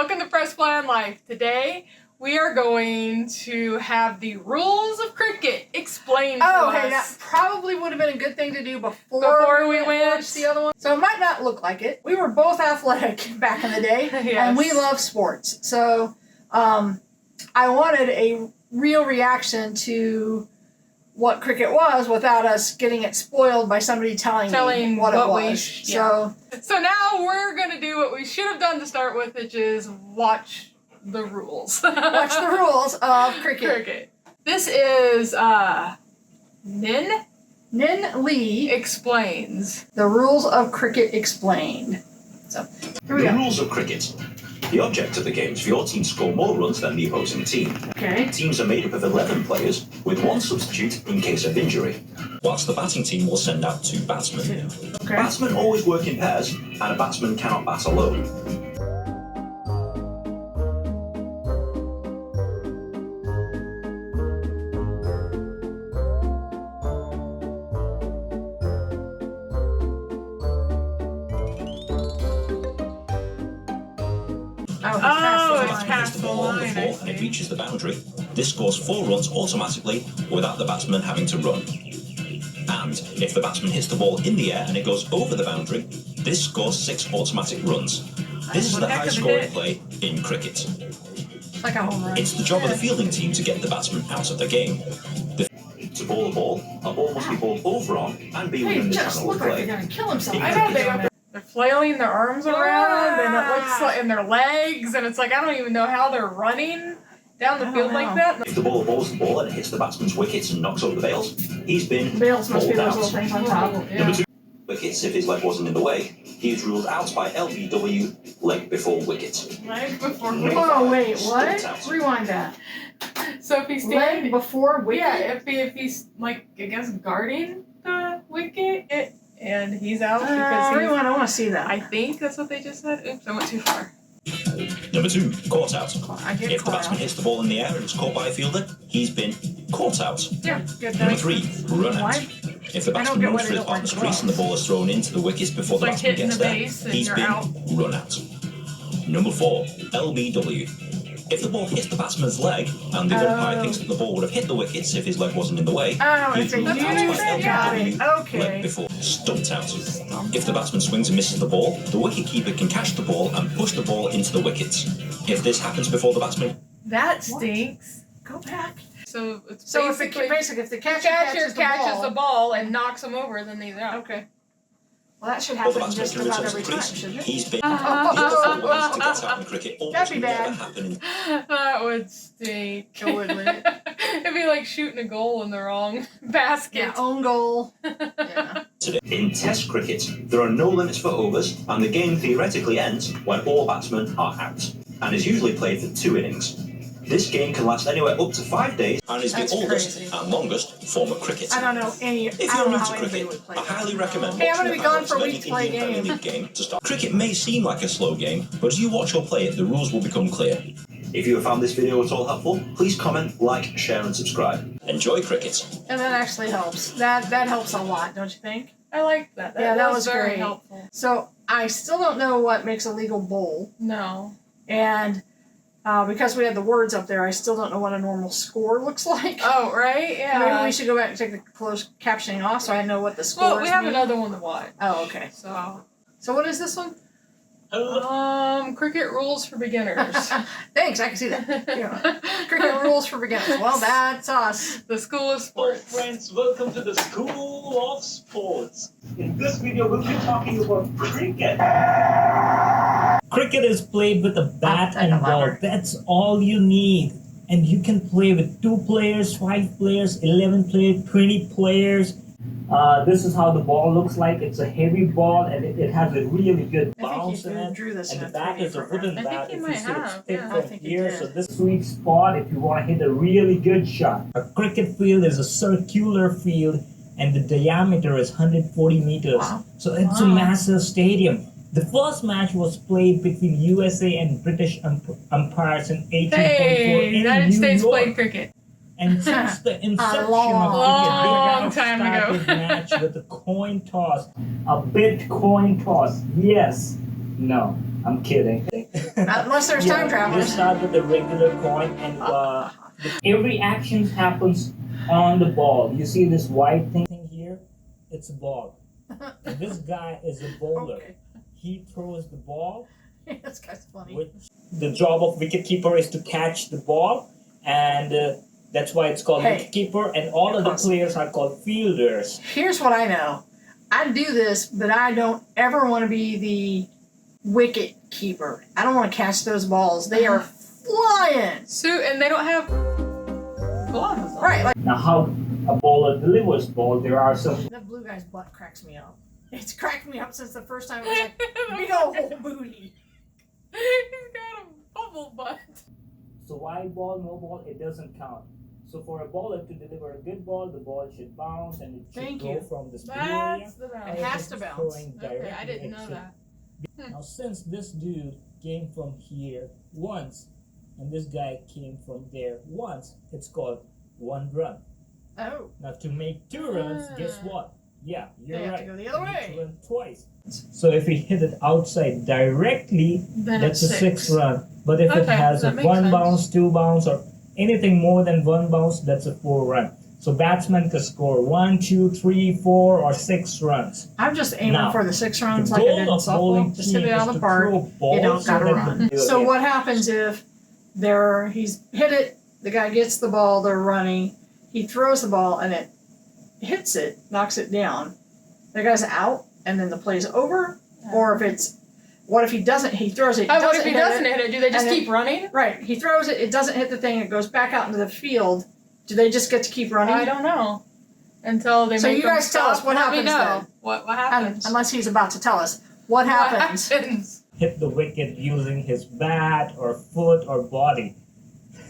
welcome to Press Play on Life. Today we are going to have the rules of cricket explained to us. Oh, hey, that probably would have been a good thing to do before we watched the other one. So it might not look like it. We were both athletic back in the day, Yes. and we love sports. So I wanted a real reaction to what cricket was without us getting it spoiled by somebody telling me what it was. So now we're going to do what we should have done to start with, which is watch the rules. watch the rules of cricket. This is Ninh Ly explains. The rules of cricket explained. So here we The go. rules of cricket. The object of the game is for your team to score more runs than the opposing team. Okay. Teams are made up of 11 players, with one substitute in case of injury. Whilst the batting team will send out 2 batsmen. Okay. Batsmen always work in pairs, and a batsman cannot bat alone. It's past If the the ball on the line, floor and it reaches the boundary, this scores 4 runs automatically without the batsman having to run. And if the batsman hits the ball in the air and it goes over the boundary, this scores 6 automatic runs. This is the high scoring play in cricket. It's like a home run. It's the job of the fielding team to get the batsman out of the game. To bowl a ball must be bowled over on and be They within the just channel look of like play. they're gonna kill himself. I know they're flailing their arms around, and it looks like in their legs, and it's like I don't even know how they're running down the field like that. If the bowler bowls the ball and it hits the batsman's wickets and knocks over the bails, he's been Bails must be bowled those little out. things on top. Number 2, wickets. If his leg wasn't in the way, he is ruled out by LBW, leg before wicket. Leg before Number wicket. Oh 5, wait, stumped what? out. Rewind that. So if he's Leg standing, before wicket. yeah, if he's like I guess guarding the wicket, and he's out because he's, rewind. I want to see that. I think that's what they just said. Oops, I went too far. Number 2, caught out. I get If the caught batsman out. hits the ball in the air and it's caught by a fielder, he's been caught out. Yeah, good. Number 3, run out. Why? If the I don't batsman get why moves they for his don't partner's like crease and the ball is thrown into the wickets before the Like batsman hitting gets the there, base and he's you're been out. run out. Number 4, LBW. If the ball hits the batsman's leg and the umpire thinks that the ball would have hit the wickets if his leg wasn't in the way, Oh, he's it's a ruled out by unit. Got it. LBW, Okay. leg before stumped out. If the batsman swings and misses the ball, the wicketkeeper can catch the ball and push the ball into the wickets. If this happens before the batsman, That stinks. Go back. So it's So if the catcher catches the ball and knocks him over, then he's out. Okay. Well, that should or the happen batsman just can about return to every the time, crease, shouldn't it? he's been. The other 4 ways to get out in cricket That'd almost be never bad. happen in That would stink. It would, wouldn't it? It'd be like shooting a goal in the wrong basket. Yeah, own goal. Yeah. today. In Test cricket, there are no limits for overs, and the game theoretically ends when all batsmen are out, and is usually played for 2 innings. This game can last anywhere up to 5 days, and is That's the oldest crazy. and longest form of cricket. I don't know any. If I you're don't know new how to anybody cricket, would play I that. highly recommend Hey, I'm watching gonna be the gone highlights for a of any week to play a Indian Premier game. League game to start. Cricket may seem like a slow game, but as you watch or play it, the rules will become clear. If you have found this video at all helpful, please comment, like, share, and subscribe. Enjoy cricket. And that actually helps. That helps a lot, don't you think? I like that. Yeah, that was very great. helpful. So I still don't know what makes a legal bowl, No. and because we had the words up there, I still don't know what a normal score looks like. Oh, right? Yeah. Maybe we should go back and take the closed captioning off so I know what the scores Well, we have mean. another one to watch. Oh, okay. So, So what is this one? cricket rules for beginners. Thanks, I can see that. Yeah. Cricket rules for beginners. Well, that's us. The School of Hello Sports. friends, welcome to the School of Sports. In this video, we'll be talking about cricket. Cricket is played with a bat Like a and ball. lever. That's all you need. And you can play with 2 players, 5 players, 11 players, 20 players. This is how the ball looks like. It's a heavy ball and it has a really good I bounce think in you it. drew this And in the a bat 3D is a program. wooden I think bat. you If might you sort of have, stick yeah. I from think you here, did. so this sweet spot if you want to hit a really good shot. A cricket field is a circular field and the diameter is 140 meters. Wow. So it's a Wow. massive stadium. The first match was played between USA and British umpires in 1844 Hey, in United New States York. played cricket. And since the inception long, of long cricket, they time have ago. started match with a coin toss, a bit coin toss. Yes, no. I'm kidding. Not unless there's time You travelers. start with the regular coin, and every action happens on the ball. You see this white thing here? It's a ball. And this guy is a bowler. Okay. He throws the ball. This guy's funny. Which the job of wicketkeeper is to catch the ball, and that's why it's called wicketkeeper. And all of the players are called fielders. Here's what I know. I do this, but I don't ever want to be the wicket keeper. I don't want to catch those balls. They are flying. So, and they don't have gloves on. Right. Like Now, how a bowler delivers ball, there are some. that blue guy's butt cracks me up. It's cracked me up since the first time it was like big old booty. He's got a bubble butt. So wide ball, no ball, it doesn't count. So for a bowler to deliver a good ball, the ball should bounce and it should go from this blue area. That's the It balance. has to bounce. Okay, I didn't know that. Now since this dude came from here once, and this guy came from there once, it's called 1 run. Oh. Now to make 2 runs, guess what? Yeah, you're They have right. to go the other You need way. to run twice. So if we hit it outside directly, Then that's it's a 6 run. But if it Okay, has a that makes 1 sense. bounce, 2 bounce, or anything more than 1 bounce, that's a 4 run. So batsman can score 1, 2, 3, 4, or 6 runs. I'm just aiming Now, for the 6 runs The like I goal did in of bowling softball. Just hit team it out is of the to park. throw balls You don't gotta so that run. the- So what happens if he's hit it, the guy gets the ball, they're running, he throws the ball and it hits it, knocks it down. The guy's out and then the play's over? Or if it's, what if he doesn't, he throws it, Oh, what doesn't if he hit doesn't it. hit it? Do they just and keep running? Right, he throws it, it doesn't hit the thing, it goes back out into the field. Do they just get to keep running? I don't know. Until they So make you them guys tell us stop. what Let me happens know. then. What happens? Unless he's about to tell us. What happens? What happens? Hit the wicket using his bat or foot or body.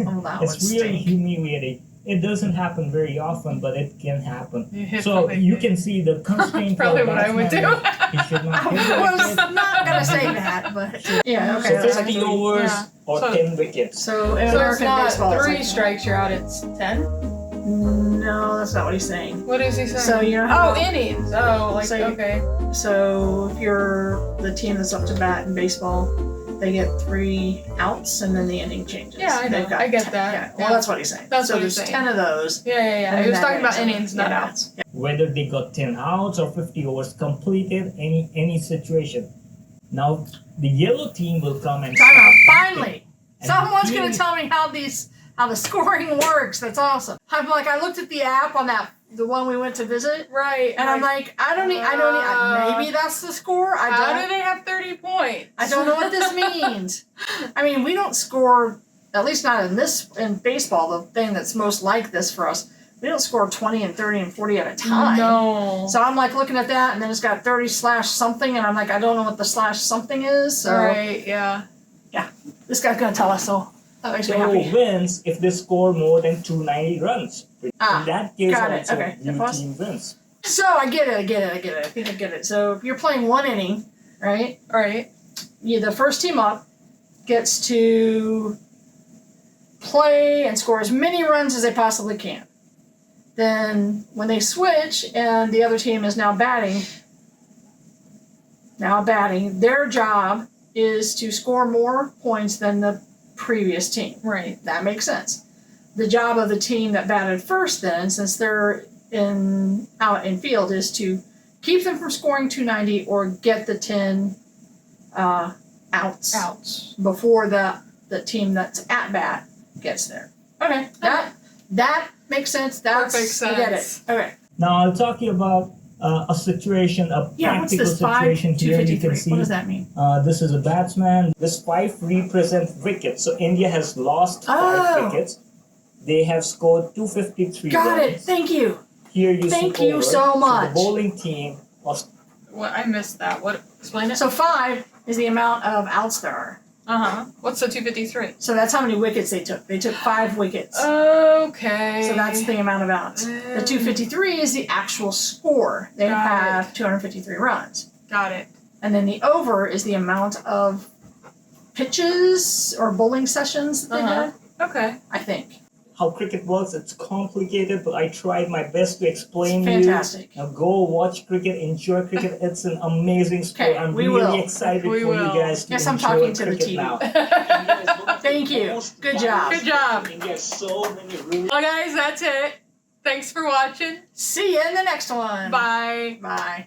Oh, that would It's really stink. humiliating. It doesn't happen very often, but it can happen. You hit So the you wicket. can see the constraint. Probably for what I would do. batsman is he should not hit the I was wicket. not gonna say that, but yeah, okay. So that's 50 actually- overs yeah. or So- 10 wickets. So in So it's American not baseball, it's 3 like- strikes, you're out. It's 10. No, that's not what he's saying. What is he saying? So you know how- Oh, innings. Oh, like So you- okay. So if you're the team that's up to bat in baseball, they get 3 outs and then the inning changes. Yeah, I know. They've got I get 10 that. Yeah. Well, Yeah. that's what he's saying. That's so what he's there's saying. 10 of those. Yeah. and He was that talking about ends, innings, not yeah. outs. Whether they got 10 outs or 50 overs completed, any situation. Now the yellow team will come and Time out. start Finally, And someone's here- gonna tell me how the scoring works. That's awesome. I'm like, I looked at the app on the one we went to visit, Right. and I'm like, maybe that's the score. I how don't. do they have 30 points? I don't know what this means. I mean, we don't score, at least not in baseball, the thing that's most like this for us. We don't score 20 and 30 and 40 at a time. No. So I'm like looking at that, and then it's got 30 slash something, and I'm like, I don't know what the slash something is. So Right. Yeah. this guy's gonna tell us, so that makes me So happy. wins if they score more than 290 runs. Ah, In that case, got it. also Okay. blue Pause. team wins. So I get it. I think I get it. So if you're playing 1 inning, right? All right. The first team up gets to play and score as many runs as they possibly can. Then when they switch and the other team is now batting, their job is to score more points than the previous team. Right. That makes sense. The job of the team that batted first then, since they're out in field, is to keep them from scoring 290 or get the 10 outs Outs. before the team that's at bat gets there. Okay, that makes sense. That's Perfect I get it. sense. Okay. Now I'll talk to you about a situation, a Yeah, what's practical this 5 situation here. You 253? can see What does that mean? this is a batsman. This 5 represents wickets. So India has lost 5 Oh. wickets. They have scored 253 Got runs. it. Thank you. Here you Thank see you over. so much. the bowling team was What? I missed that. What? Explain it. So 5 is the amount of outs there are. What's the 253? So that's how many wickets they took. They took 5 wickets. Okay. So that's the amount of outs. The 253 is the actual score. They Got have 253 runs. Got it. And then the over is the amount of pitches or bowling sessions that they had, Okay. I think. how cricket works. It's complicated, but I tried my best to explain It's fantastic. to you. Now go watch cricket, enjoy cricket. It's an amazing sport. Okay, I'm we really will. excited We for will. you guys to Guess I'm enjoy talking to the cricket TV. now. Thank you. Good job. Good job. India has so many rules. Well, guys, that's it. Thanks for watching. See you in the next one. Bye. Bye.